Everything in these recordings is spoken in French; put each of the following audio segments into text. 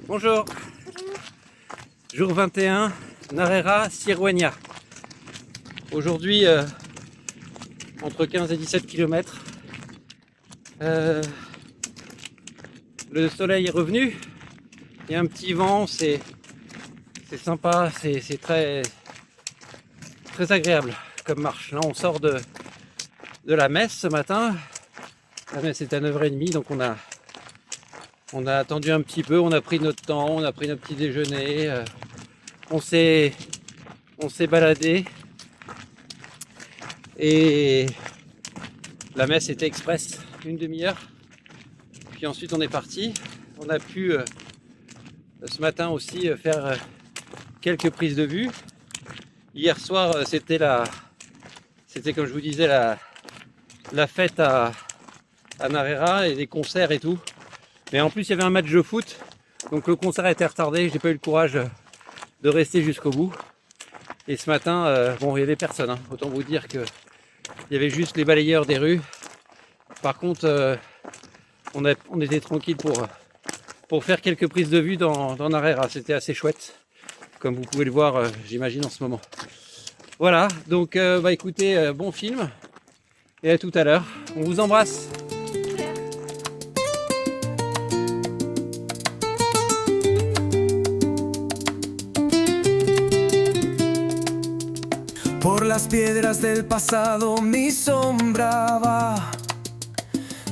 Bonjour. Jour 21, Narera, Sirwenya. Aujourd'hui, entre 15 et 17 km. Le soleil est revenu. Il y a un petit vent, c'est sympa, c'est très agréable comme marche. Là, on sort de la messe ce matin. La messe est à 9h30, donc on a attendu un petit peu, on a pris notre temps, on a pris notre petit déjeuner, on s'est baladé et la messe était express, une demi-heure. Puis ensuite on est parti. On a pu ce matin aussi faire quelques prises de vue. Hier soir c'était comme je vous disais la fête à Narera et des concerts et tout. Mais en plus il y avait un match de foot, donc le concert a été retardé, j'ai pas eu le courage de rester jusqu'au bout. Et ce matin, bon, il y avait personne, hein. Autant vous dire que il y avait juste les balayeurs des rues. Par contre, on était tranquille pour faire quelques prises de vue dans Narera. C'était assez chouette, comme vous pouvez le voir, j'imagine en ce moment. Voilà, donc écoutez, bon film et à tout à l'heure. On vous embrasse. Por las piedras del pasado mi sombra va.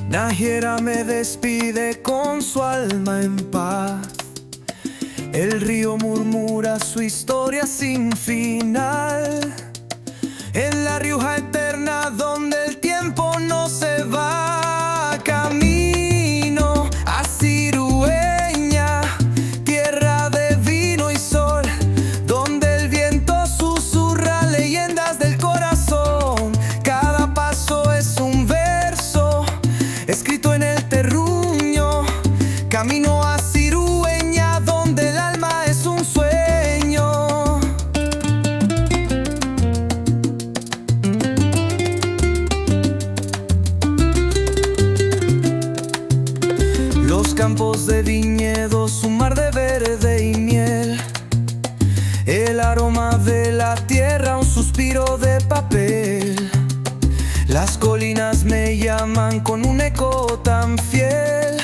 Najera me despide con su alma en paz. El río murmura su historia sin final. En la Rioja eterna donde el tiempo no se va. Camino a Sirwenya, tierra de vino y sol, donde el viento susurra leyendas del corazón. Cada paso es un verso escrito en el terruño. Camino a Sirwenya donde el alma es un sueño. Los campos de viñedos, un mar de verde y miel, el aroma de la tierra, un suspiro de papel. Las colinas me llaman con un eco tan fiel.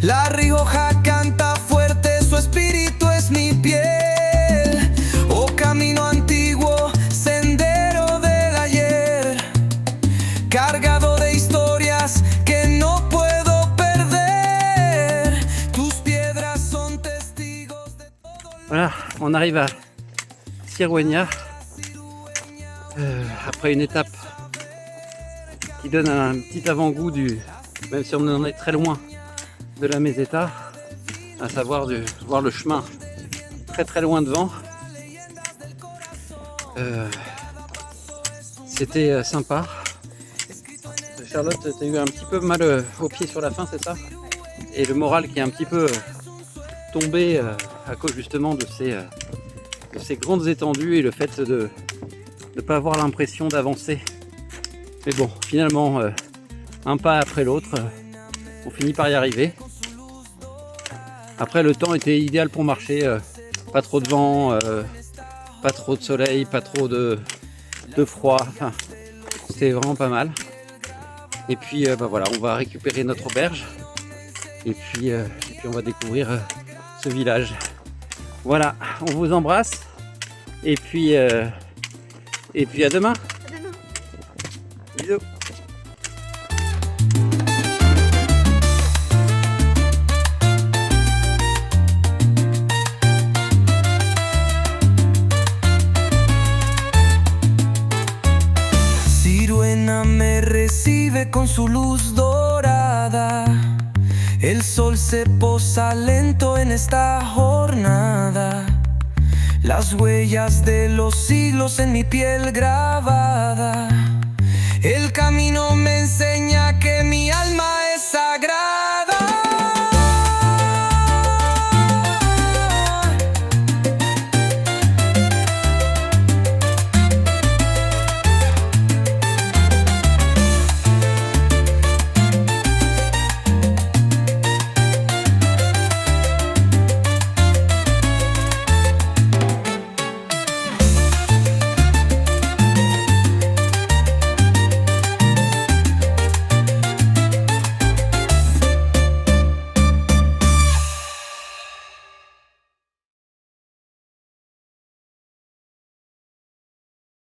La Rioja canta fuerte, su espíritu es mi piel. Oh camino antiguo, sendero del ayer, cargado de historias que no puedo perder. Tus piedras son testigos de todo. Voilà, on arrive à Sirwenya après une étape qui donne un petit avant-goût même si on en est très loin de la meseta, à savoir de voir le chemin très loin devant. C'était sympa. Charlotte, t'as eu un petit peu mal au pied sur la fin, c'est ça? Et le moral qui est un petit peu tombé à cause justement de ces grandes étendues et le fait de ne pas avoir l'impression d'avancer. Mais bon, finalement, un pas après l'autre, on finit par y arriver. Après, le temps était idéal pour marcher. Pas trop de vent, pas trop de soleil, pas trop de froid. Enfin, c'était vraiment pas mal. Et puis, voilà, on va récupérer notre auberge. Et puis on va découvrir ce village. Voilà, on vous embrasse. Et puis à demain. Bisous. Sirwenya me recibe con su luz dorada. El sol se posa lento en esta jornada. Las huellas de los siglos en mi piel grabada. El camino me enseña